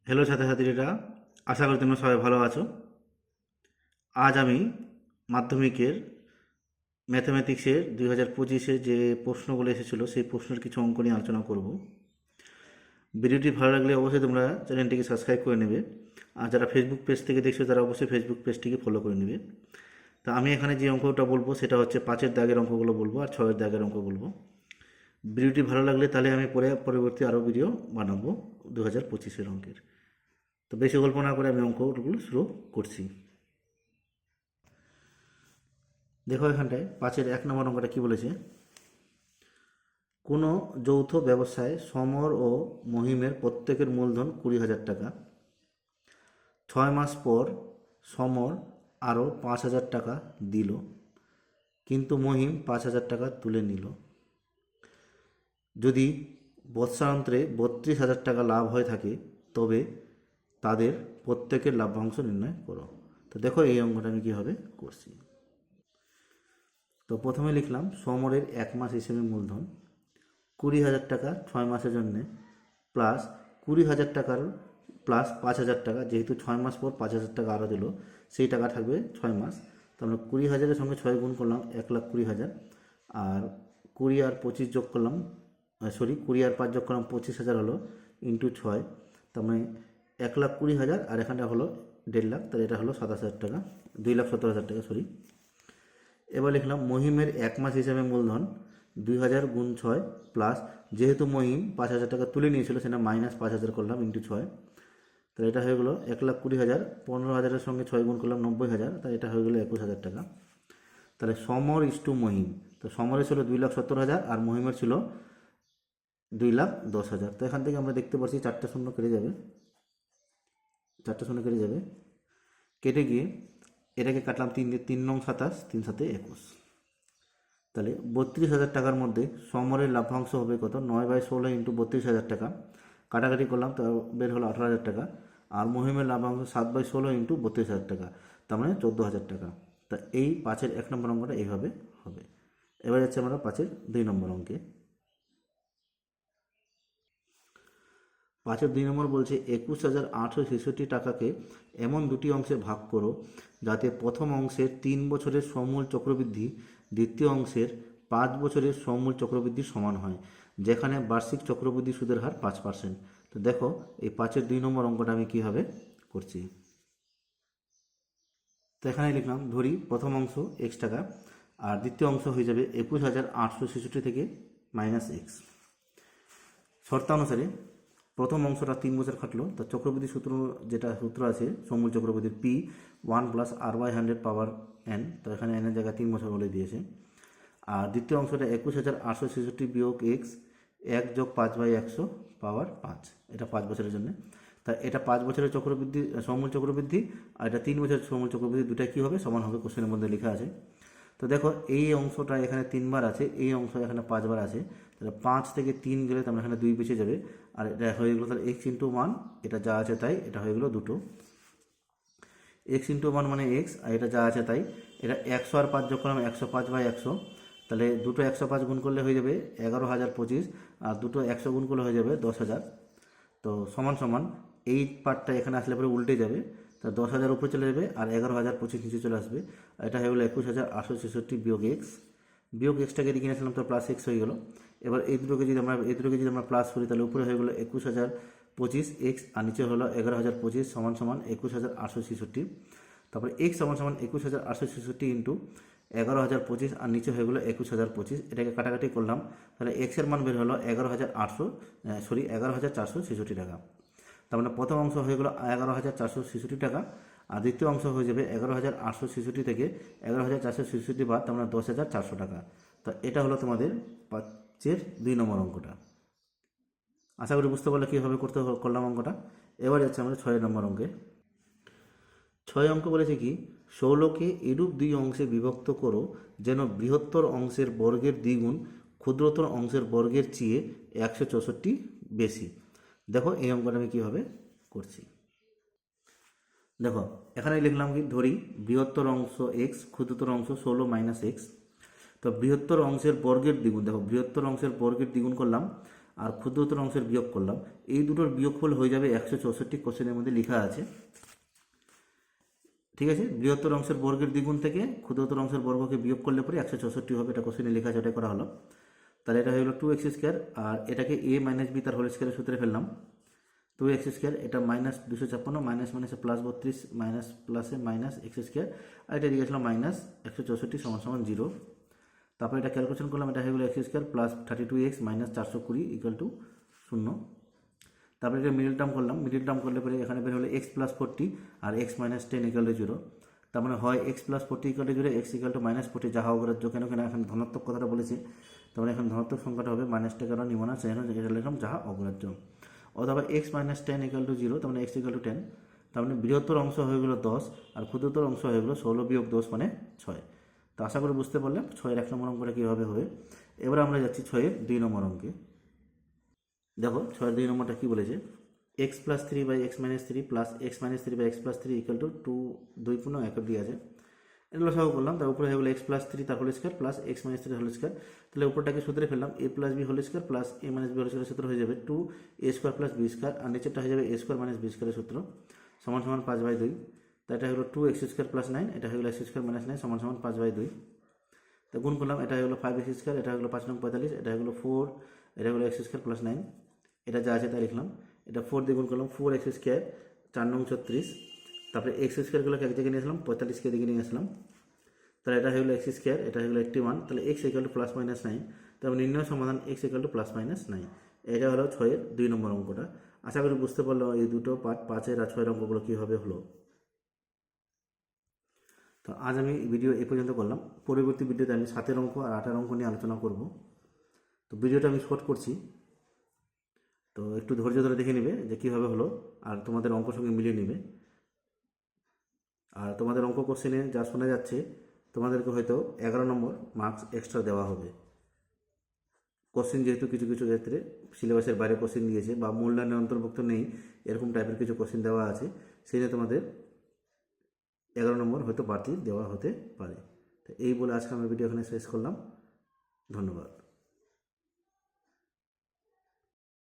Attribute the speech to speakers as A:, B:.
A: Hello ছাত্রছাত্রীরা, আশা করি তোমরা সবাই ভালো আছো। আজ আমি মাধ্যমিকের ম্যাথামেটিক্সের 2025-এ যে প্রশ্নগুলো এসেছিলো সেই প্রশ্নের কিছু অঙ্ক নিয়ে আলোচনা করব। ভিডিওটি ভালো লাগলে অবশ্যই তোমরা চ্যানেলটিকে সাবস্ক্রাইব করে নেবে, আর যারা ফেসবুক পেজ থেকে দেখছো তারা অবশ্যই ফেসবুক পেজটিকে ফলো করে নেবে। তা আমি এখানে যে অঙ্কটা বলবো সেটা হচ্ছে 5-এর দাগের অঙ্কগুলো বলবো আর 6-এর দাগের অঙ্ক বলবো। ভিডিওটি ভালো লাগলে তাহলে আমি পরবর্তী আরও ভিডিও বানাবো 2025-এর অঙ্কের। তো বেশি গল্প না করে আমি অঙ্কগুলো শুরু করছি। দেখো এখানটায় 5-এর 1 নম্বর অঙ্কটা কী বলেছে। কোনো যৌথ ব্যবসায় সমর ও মহিমের প্রত্যেকের মূলধন 20,000 টাকা। 6 মাস পর সমর আরও 5,000 টাকা দিল, কিন্তু মহিম 5,000 টাকা তুলে নিল। যদি বৎসরান্তরে 32,000 টাকা লাভ হয়ে থাকে তবে তাদের প্রত্যেকের লাভ্যাংশ নির্ণয় করো। তো দেখো এই অঙ্কটা আমি কীভাবে করছি। তো প্রথমে লিখলাম সমরের 1 মাস হিসেবে মূলধন 20,000 টাকা 6 মাসের জন্যে, প্লাস 20,000 টাকার প্লাস 5,000 টাকা, যেহেতু 6 মাস পর 5,000 টাকা আরও দিল, সেই টাকা থাকবে 6 মাস। তো আমরা 20,000-এর সঙ্গে 6 গুণ করলাম 1,20,000, আর 20 আর 25 যোগ করলাম 20 আর 5 যোগ করলাম 25,000 হলো, ইন্টু 6, তার মানে 1,20,000, আর এখানটা হলো 1.5 লাখ, তাহলে এটা হলো 27,000 টাকা, 2,17,000 টাকা এবার লিখলাম মহিমের 1 মাস হিসাবে মূলধন 2,000 গুণ 6, প্লাস যেহেতু মহিম 5,000 টাকা তুলে নিয়েছিল সেটা মাইনাস 5,000 করলাম ইন্টু 6, তাহলে এটা হয়ে গেলো 1,20,000, 15,000-এর সঙ্গে 6 গুণ করলাম 90,000, তাহলে এটা হয়ে গেলো 21,000 টাকা। তাহলে সমর ইস্টু মহিম, তো সমরের ছিল 2,70,000 আর মহিমের ছিল 2,10,000। তো এখান থেকে আমরা দেখতে পাচ্ছি 4টা শূন্য কেটে যাবে, 4টা শূন্য কেটে যাবে, কেটে গিয়ে এটাকে কাটলাম 3 নং 27, 3 7 21। তাহলে 32,000 টাকার মধ্যে সমরের লাভ্যাংশ হবে কত? 9/16 ইন্টু 32,000 টাকা, কাটাকাটি করলাম তো বের হলো 18,000 টাকা, আর মহিমের লাভ্যাংশ 7/16 ইন্টু 32,000 টাকা, তার মানে 14,000 টাকা। তা এই 5-এর 1 নম্বর অঙ্কটা এইভাবে হবে। এবার যাচ্ছে আমরা 5-এর 2 নম্বর অঙ্কে। 5-এর 2 নম্বর বলছে 21,866 টাকাকে এমন দুটি অংশে ভাগ করো যাতে প্রথম অংশের 3 বছরের সমূল চক্রবৃদ্ধি দ্বিতীয় অংশের 5 বছরের সমূল চক্রবৃদ্ধির সমান হয়, যেখানে বার্ষিক চক্রবৃদ্ধি সুদের হার 5%। তো দেখো এই 5-এর 2 নম্বর অঙ্কটা আমি কীভাবে করছি। তো এখানে লিখলাম, ধরি প্রথম অংশ x টাকা আর দ্বিতীয় অংশ হয়ে যাবে 21,866 থেকে মাইনাস এক্স। শর্তানুসারে প্রথম অংশটা 3 বছর খাটলো, তো চক্রবৃদ্ধি সূত্র, যেটা সূত্র আছে সমূল চক্রবৃদ্ধির P1 + r/100 পাওয়ার n, তো এখানে n এর জায়গায় 3 বছর বলে দিয়েছে। আর দ্বিতীয় অংশটা 21,866 বিয়োগ x 1 যোগ 5/100 পাওয়ার 5, এটা 5 বছরের জন্য। তা এটা 5 বছরের চক্রবৃদ্ধি সমূল চক্রবৃদ্ধি, আর এটা 3 বছরের সমূল চক্রবৃদ্ধি, দুটাই কী হবে? সমান হবে, কোশ্চেনের মধ্যে লেখা আছে। তো দেখো এই অংশটা এখানে 3 বার আছে, এই অংশ এখানে 5 বার আছে, তাহলে 5 থেকে 3 গেলে তার এখানে 2 বেঁচে যাবে, আর এটা হয়ে গেলো তাহলে x ইন্টু 1, এটা যা আছে তাই, এটা হয়ে গেলো দুটো x ইন্টু 1 মানে x, আর এটা যা আছে তাই, এটা 100 আর 5 যোগ করলাম 105/100, তাহলে দুটো 105 গুণ করলে হয়ে যাবে 11,025, আর দুটো 100 গুণ করলে হয়ে যাবে 10,000। তো সমান সমান এই পার্টটা এখানে আসলে পরে উল্টে যাবে, তা 10,000 উপরে চলে যাবে আর 11,025 নিচে চলে আসবে, এটা হয়ে গেলো 21,866 বিয়োগ এক্স। বিয়োগ এক্সটাকে এদিকে নিয়েছিলাম তো প্লাস এক্স হয়ে গেলো। এবার এই দুটোকে যদি আমরা প্লাস করি তাহলে উপরে হয়ে গেলো 21,025 এক্স, আর নিচে হলো 11,025 সমান সমান 21,866। তারপরে এক্স সমান সমান 21,866 ইন্টু 11,025, আর নিচে হয়ে গেলো 21,025, এটাকে কাটাকাটি করলাম, তাহলে এক্সের মান বের হলো 11,466 টাকা। তার মানে প্রথম অংশ হয়ে গেলো 11,466 টাকা, আর দ্বিতীয় অংশ হয়ে যাবে 11,866 থেকে 11,466 বাদ, তার মানে 10,400 টাকা। তো এটা হলো তোমাদের 5-এর 2 নম্বর অঙ্কটা। আশা করি বুঝতে পারলে কীভাবে করলাম অঙ্কটা। এবার যাচ্ছে আমাদের 6 নম্বর অঙ্কে। 6 অঙ্ক বলেছে কি, 16কে এরূপ 2 অংশে বিভক্ত করো যেন বৃহত্তর অংশের বর্গের দ্বিগুণ ক্ষুদ্রতর অংশের বর্গের চেয়ে 164 বেশি। দেখো এই অঙ্কটা আমি কীভাবে করছি। দেখো এখানে লিখলাম কি, ধরি বৃহত্তর অংশ x, ক্ষুদ্রতর অংশ 16 - x। তো বৃহত্তর অংশের বর্গের দ্বিগুণ, দেখো বৃহত্তর অংশের বর্গের দ্বিগুণ করলাম, আর ক্ষুদ্রতর অংশের বিয়োগ করলাম, এই দুটোর বিয়োগফল হয়ে যাবে 164 কোশ্চেনের মধ্যে লেখা আছে। ঠিক আছে, বৃহত্তর অংশের বর্গের দ্বিগুণ থেকে ক্ষুদ্রতর অংশের বর্গকে বিয়োগ করলে পরে 164 হবে, এটা কোশ্চেনে লেখা আছে, ওটাই করা হলো। তাহলে এটা হয়ে গেলো 2x স্কোয়ার, আর এটাকে a মাইনাস বি তার হোল স্কোয়ারের সূত্রে ফেললাম। 2x স্কোয়ার, এটা মাইনাস 256, মাইনাস মাইনাসে প্লাস 32, মাইনাস প্লাসে মাইনাস এক্স স্কোয়ার, আর এটা দিকে গেছিলাম মাইনাস 164 সমান সমান 0। তারপর এটা ক্যালকুলেশন করলাম, এটা হয়ে গেলো x square plus 32x minus 420 equal to 0। তারপরে এটা মিডিল টার্ম করলাম, মিডিল টার্ম করলে পরে এখানে বের হলো এক্স প্লাস 40 আর এক্স মাইনাস 10 ইকুয়াল টু 0। তার মানে হয় x plus 40 equal to 0, x equal to minus 40, যাহা অগ্রাহ্য, কেন কেন এখন ধনাত্মক কথাটা বলেছে, তার মানে এখন ধনাত্মক সংখ্যাটা হবে মাইনাসটা কারণ নিব না, সেখানে যেটা লিখলাম যাহা অগ্রাহ্য। অথবা এক্স মাইনাস 10 ইকুয়াল টু 0, তার মানে এক্স ইকুয়াল টু 10। তার মানে বৃহত্তর অংশ হয়ে গেলো 10 আর ক্ষুদ্রতর অংশ হয়ে গেলো 16 বিয়োগ 10 মানে 6। তো আশা করি বুঝতে পারলাম 6-এর 1 নম্বর অঙ্কটা কীভাবে হবে। এবার আমরা যাচ্ছি 6-এর 2 নম্বর অঙ্কে। দেখো 6-এর 2 নম্বরটা কী বলেছে, x plus 3 by x minus 3 plus x minus 3 by x plus 3 equal to 2 পূর্ণ 1 অব্দি আছে। এগুলো সব করলাম, তার উপরে হয়ে গেলো এক্স প্লাস 3 তার whole square plus x minus 3 whole square. তাহলে উপরটাকে সূত্রে ফেললাম, a plus b whole square plus a minus b whole স্কোয়ারের সূত্র হয়ে যাবে 2a square plus b square, আর নিচেরটা হয়ে যাবে এ স্কোয়ার মাইনাস বি স্কোয়ারের সূত্র সমান সমান 5/2। তো এটা হলো 2x স্কোয়ার প্লাস 9, এটা হয়ে গেলো x স্কোয়ার মাইনাস 9 সমান সমান 5/2। তো গুণ করলাম, এটা হয়ে গেলো 5x স্কোয়ার, এটা হয়ে গেলো 5 নং 45, এটা হয়ে গেলো 4, এটা হয়ে গেলো x স্কোয়ার প্লাস 9, এটা যা আছে তাই লিখলাম। এটা 4 দিয়ে গুণ করলাম, 4x স্কোয়ার 4 নং 36, তারপরে এক্স স্কোয়ারগুলোকে এক জায়গায় নিয়ে আসলাম, 45কে দিকে নিয়ে আসলাম। তাহলে এটা হয়ে গেলো এক্স স্কোয়ার, এটা হয়ে গেলো 81, তাহলে x equal two plus minus 9। তারপর নির্ণয় সমাধান x equal two plus minus 9। এটা হলো 6-এর 2 নম্বর অঙ্কটা। আশা করি বুঝতে পারলো এই দুটো পার্ট 5-এর আর 6-এর অঙ্কগুলো কীভাবে হলো। তো আজ আমি ভিডিও এ পর্যন্ত করলাম, পরবর্তী ভিডিওতে আমি 7-এর অঙ্ক আর 8-এর অঙ্ক নিয়ে আলোচনা করব। তো ভিডিওটা আমি শর্ট করছি, তো একটু ধৈর্য ধরে দেখে নেবে যে কীভাবে হলো, আর তোমাদের অঙ্ক সঙ্গে মিলিয়ে নেবে। আর তোমাদের অঙ্ক কোশ্চেনে যা শোনা যাচ্ছে, তোমাদেরকে হয়তো 11 নম্বর মার্কস এক্সট্রা দেওয়া হবে। কোশ্চেন যেহেতু কিছু কিছু ক্ষেত্রে সিলেবাসের বাইরে কোশ্চেন দিয়েছে বা মূল্যায়নের অন্তর্ভুক্ত নেই, এরকম টাইপের কিছু কোশ্চেন দেওয়া আছে, সেই জন্য তোমাদের 11 নম্বর হয়তো বাড়তি দেওয়া হতে পারে। তো এই বলে আজকে আমি ভিডিও এখানে শেষ করলাম। ধন্যবাদ।